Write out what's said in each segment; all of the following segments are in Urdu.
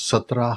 17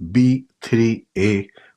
B3A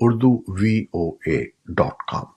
urduvoa.com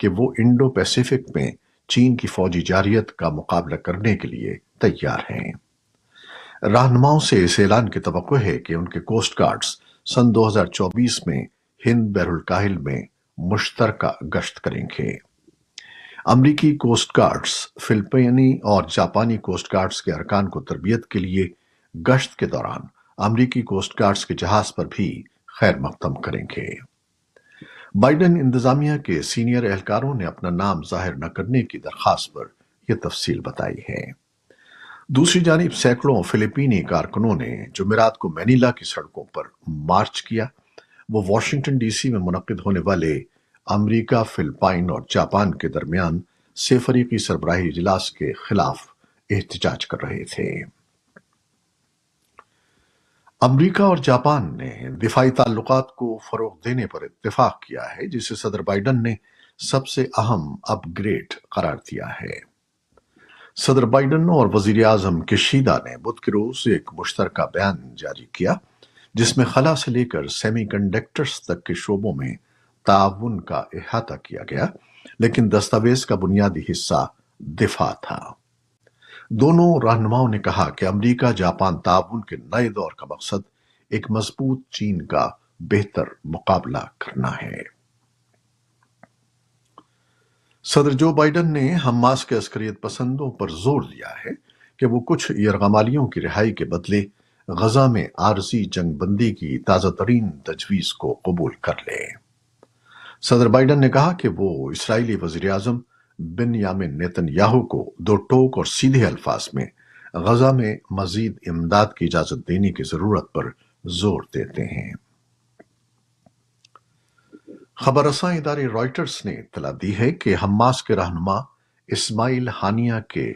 کہ وہ انڈو پیسیفک میں چین کی فوجی جارحیت کا مقابلہ کرنے کے لیے تیار ہیں۔ رہنماؤں سے اس اعلان کی توقع ہے کہ ان کے کوسٹ گارڈز سن 2024 میں ہند بحر الکاہل میں مشترکہ گشت کریں گے۔ امریکی کوسٹ گارڈز فلپائنی اور جاپانی کوسٹ گارڈز کے ارکان کو تربیت کے لیے گشت کے دوران امریکی کوسٹ گارڈز کے جہاز پر بھی خیر مقدم کریں گے۔ بائیڈن انتظامیہ کے سینئر اہلکاروں نے اپنا نام ظاہر نہ کرنے کی درخواست پر یہ تفصیل بتائی ہے۔ دوسری جانب سینکڑوں فلپینی کارکنوں نے جمعرات کو مینیلا کی سڑکوں پر مارچ کیا۔ وہ واشنگٹن ڈی سی میں منعقد ہونے والے امریکہ، فلپائن اور جاپان کے درمیان سے فریقی سربراہی اجلاس کے خلاف احتجاج کر رہے تھے۔ امریکہ اور جاپان نے دفاعی تعلقات کو فروغ دینے پر اتفاق کیا ہے، جسے صدر بائیڈن نے سب سے اہم اپ گریڈ قرار دیا ہے۔ صدر بائیڈن اور وزیر اعظم کشیدا نے بدھ کے روز ایک مشترکہ بیان جاری کیا، جس میں خلا سے لے کر سیمی کنڈکٹرز تک کے شعبوں میں تعاون کا احاطہ کیا گیا، لیکن دستاویز کا بنیادی حصہ دفاع تھا۔ دونوں رہنماؤں نے کہا کہ امریکہ جاپان تعاون کے نئے دور کا مقصد ایک مضبوط چین کا بہتر مقابلہ کرنا ہے۔ صدر جو بائیڈن نے حماس کے عسکریت پسندوں پر زور دیا ہے کہ وہ کچھ یرغمالیوں کی رہائی کے بدلے غزہ میں عارضی جنگ بندی کی تازہ ترین تجویز کو قبول کر لے۔ صدر بائیڈن نے کہا کہ وہ اسرائیلی وزیر اعظم بنیامن نیتن یاہو کو دو ٹوک اور سیدھے الفاظ میں غزہ میں مزید امداد کی اجازت دینے کی ضرورت پر زور دیتے ہیں۔ خبر رساں ادارے رائٹرز نے اطلاع دی ہے کہ حماس کے رہنما اسماعیل ہانیہ کے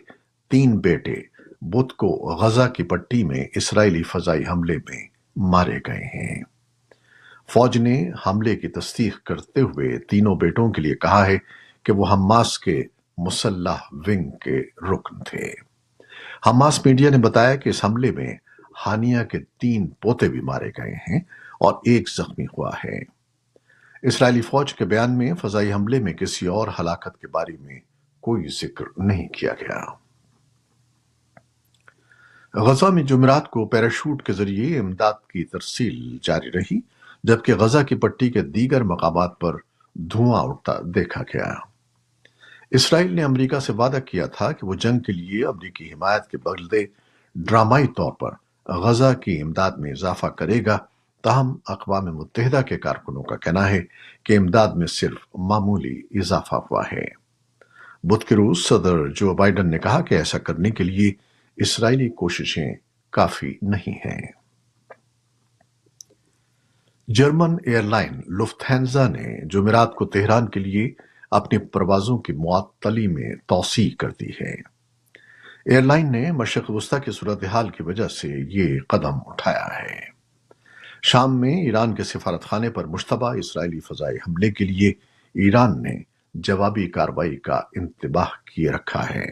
3 بیٹے بدھ کو غزہ کی پٹی میں اسرائیلی فضائی حملے میں مارے گئے ہیں۔ فوج نے حملے کی تصدیق کرتے ہوئے تینوں بیٹوں کے لیے کہا ہے کہ وہ حماس کے مسلح ونگ کے رکن تھے۔ حماس میڈیا نے بتایا کہ اس حملے میں ہانیہ کے 3 پوتے بھی مارے گئے ہیں اور 1 زخمی ہوا ہے۔ اسرائیلی فوج کے بیان میں فضائی حملے میں کسی اور ہلاکت کے بارے میں کوئی ذکر نہیں کیا گیا۔ غزہ میں جمعرات کو پیراشوٹ کے ذریعے امداد کی ترسیل جاری رہی، جبکہ غزہ کی پٹی کے دیگر مقامات پر دھواں اٹھتا دیکھا گیا۔ اسرائیل نے امریکہ سے وعدہ کیا تھا کہ وہ جنگ کے لیے امریکی حمایت کے بدلے ڈرامائی طور پر غزہ کی امداد میں اضافہ کرے گا، تاہم اقوام متحدہ کے کارکنوں کا کہنا ہے کہ امداد میں صرف معمولی اضافہ ہوا ہے۔ بدھ کے روز صدر جو بائیڈن نے کہا کہ ایسا کرنے کے لیے اسرائیلی کوششیں کافی نہیں ہیں۔ جرمن ایئر لائن لفٹہانزا نے جمعرات کو تہران کے لیے اپنی پروازوں کی معطلی میں توسیع کر دی ہے۔ ایئر لائن نے مشرق وسطی کی صورتحال کی وجہ سے یہ قدم اٹھایا ہے۔ شام میں ایران کے سفارت خانے پر مشتبہ اسرائیلی فضائی حملے کے لیے ایران نے جوابی کارروائی کا انتباہ کیے رکھا ہے۔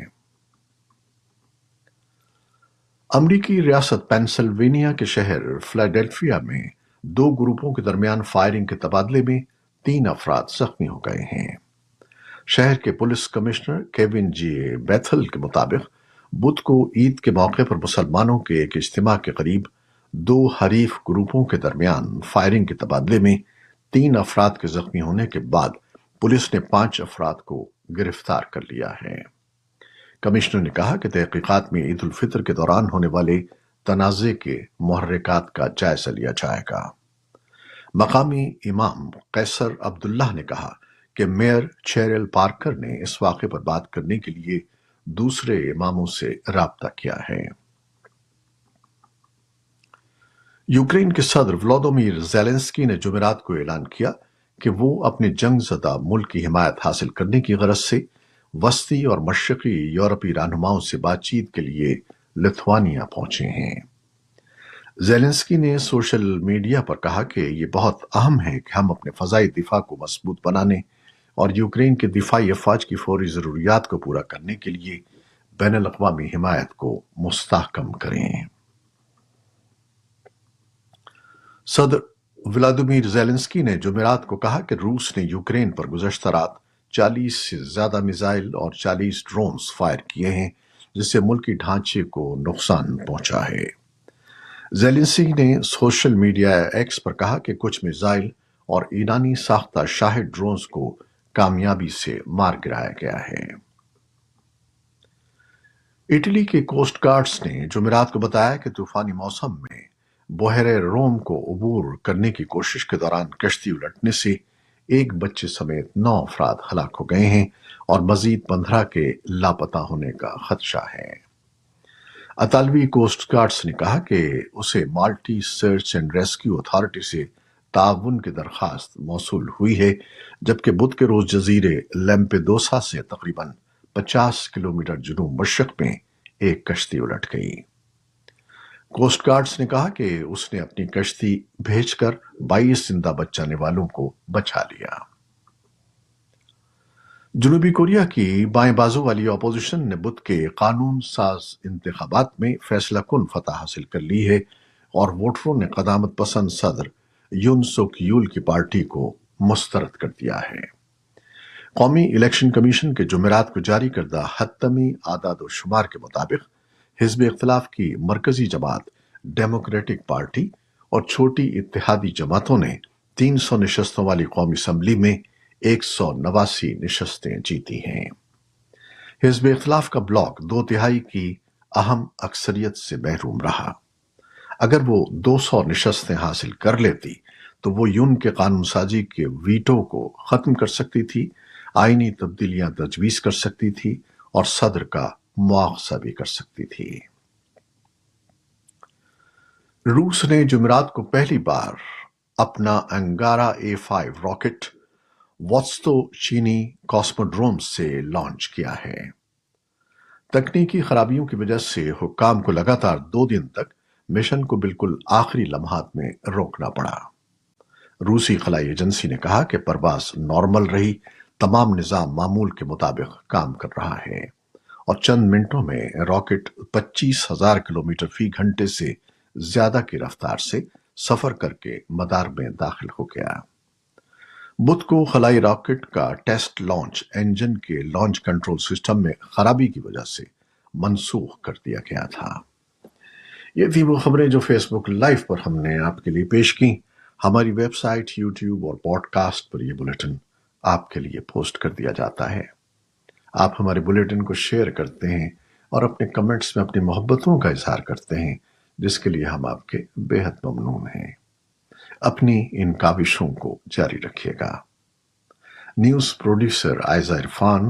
امریکی ریاست پینسلوینیا کے شہر فلاڈیلفیا میں 2 گروپوں کے درمیان فائرنگ کے تبادلے میں 3 افراد زخمی ہو گئے ہیں۔ شہر کے پولیس کمشنر کیون جی بیتھل کے مطابق بدھ کو عید کے موقع پر مسلمانوں کے ایک اجتماع کے قریب 2 حریف گروپوں کے درمیان فائرنگ کے تبادلے میں 3 افراد کے زخمی ہونے کے بعد پولیس نے 5 افراد کو گرفتار کر لیا ہے۔ کمشنر نے کہا کہ تحقیقات میں عید الفطر کے دوران ہونے والے تنازع کے محرکات کا جائزہ لیا جائے گا۔ مقامی امام قیصر عبداللہ نے کہا کہ میئر چیرل پارکر نے اس واقعے پر بات کرنے کے لیے دوسرے اماموں سے رابطہ کیا ہے۔ یوکرین کے صدر ولودیمیر زیلنسکی نے جمعرات کو اعلان کیا کہ وہ اپنے جنگ زدہ ملک کی حمایت حاصل کرنے کی غرض سے وسطی اور مشرقی یورپی رہنماؤں سے بات چیت کے لیے لتھوانیا پہنچے ہیں۔ زیلنسکی نے سوشل میڈیا پر کہا کہ یہ بہت اہم ہے کہ ہم اپنے فضائی دفاع کو مضبوط بنانے اور یوکرین کے دفاعی افواج کی فوری ضروریات کو پورا کرنے کے لیے بین الاقوامی حمایت کو مستحکم کریں۔ صدر ولادیمیر زیلنسکی نے جمعرات کو کہا کہ روس نے یوکرین پر گزشتہ رات 40 سے زیادہ میزائل اور 40 ڈرونز فائر کیے ہیں، جس سے ملکی ڈھانچے کو نقصان پہنچا ہے۔ زیلنسکی نے سوشل میڈیا ایکس پر کہا کہ کچھ میزائل اور ایرانی ساختہ شاہد ڈرونز کو کامیابی سے مار گرایا گیا ہے۔ اٹلی کے کوسٹ گارڈز نے جمعرات کو بتایا کہ طوفانی موسم میں بحیرہ روم کو عبور کرنے کی کوشش کے دوران کشتی الٹنے سے ایک بچے سمیت 9 افراد ہلاک ہو گئے ہیں اور مزید 15 کے لاپتہ ہونے کا خدشہ ہے۔ اطالوی کوسٹ گارڈز نے کہا کہ اسے مالٹی سرچ اینڈ ریسکیو اتھارٹی سے تعاون کی درخواست موصول ہوئی ہے، جبکہ بدھ کے روز جزیرے لیمپیدوسا سے تقریباً 50 کلومیٹر جنوب مشرق میں ایک کشتی الٹ گئی۔ کوسٹ گارڈز نے کہا کہ اس نے اپنی کشتی بھیج کر 22 زندہ بچانے والوں کو بچا لیا۔ جنوبی کوریا کی بائیں بازو والی اپوزیشن نے بدھ کے قانون ساز انتخابات میں فیصلہ کن فتح حاصل کر لی ہے اور ووٹروں نے قدامت پسند صدر یون سوک یول کی پارٹی کو مسترد کر دیا ہے۔ قومی الیکشن کمیشن کے جمعرات کو جاری کردہ حتمی اعداد و شمار کے مطابق حزب اختلاف کی مرکزی جماعت ڈیموکریٹک پارٹی اور چھوٹی اتحادی جماعتوں نے 300 نشستوں والی قومی اسمبلی میں 189 نشستیں جیتی ہیں۔ حزب اختلاف کا بلاک 2/3 کی اہم اکثریت سے محروم رہا۔ اگر وہ 200 نشستیں حاصل کر لیتی تو وہ یون کے قانون سازی کے ویٹو کو ختم کر سکتی تھی، آئینی تبدیلیاں تجویز کر سکتی تھی اور صدر کا مواخذہ بھی کر سکتی تھی۔ روس نے جمعرات کو پہلی بار اپنا انگارا A5 راکٹ ووستو چینی کاسموڈروم سے لانچ کیا ہے۔ تکنیکی خرابیوں کی وجہ سے حکام کو لگاتار 2 دن تک مشن کو بالکل آخری لمحات میں روکنا پڑا۔ روسی خلائی ایجنسی نے کہا کہ پرواز نارمل رہی، تمام نظام معمول کے مطابق کام کر رہا ہے اور چند منٹوں میں راکٹ 25,000 کلومیٹر فی گھنٹے سے زیادہ کی رفتار سے سفر کر کے مدار میں داخل ہو گیا۔ بدھ کو خلائی راکٹ کا ٹیسٹ لانچ انجن کے لانچ کنٹرول سسٹم میں خرابی کی وجہ سے منسوخ کر دیا گیا تھا۔ یہ تھی وہ خبریں جو فیس بک لائیو پر ہم نے آپ کے لیے پیش کی۔ ہماری ویب سائٹ، یوٹیوب اور پوڈ کاسٹ پر یہ بلیٹن آپ کے لیے پوسٹ کر دیا جاتا ہے۔ آپ ہمارے بلیٹن کو شیئر کرتے ہیں اور اپنے کمنٹس میں اپنی محبتوں کا اظہار کرتے ہیں، جس کے لیے ہم آپ کے بے حد ممنون ہیں۔ اپنی ان کاوشوں کو جاری رکھیے گا۔ نیوز پروڈیوسر عائزہ عرفان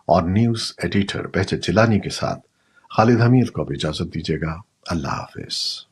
اور نیوز ایڈیٹر بہجت جیلانی کے ساتھ خالد حمید کو اب اجازت دیجیے گا۔ اللہ حافظ۔